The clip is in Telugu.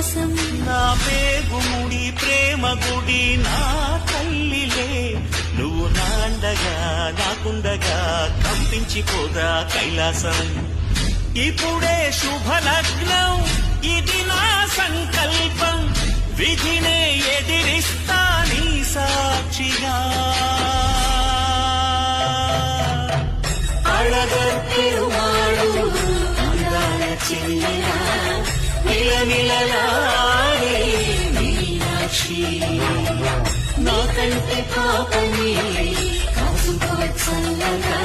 కైలాసం నా పేగుముడి ప్రేమ గుడి నా తల్లిలే నువ్వు నాండగా నాకుండగా కంపించిపోదా కైలాసం ఇప్పుడే శుభలగ్నం ఇది నా సంకల్పం విధినే ఎదిరిస్తా నీ సాక్షిగా అళగర్తిరుమాడు అందాల చెల్లెలా నిలనిలలాడే మీనాక్షి నా కంటి పాపని కాసుకో చల్లగా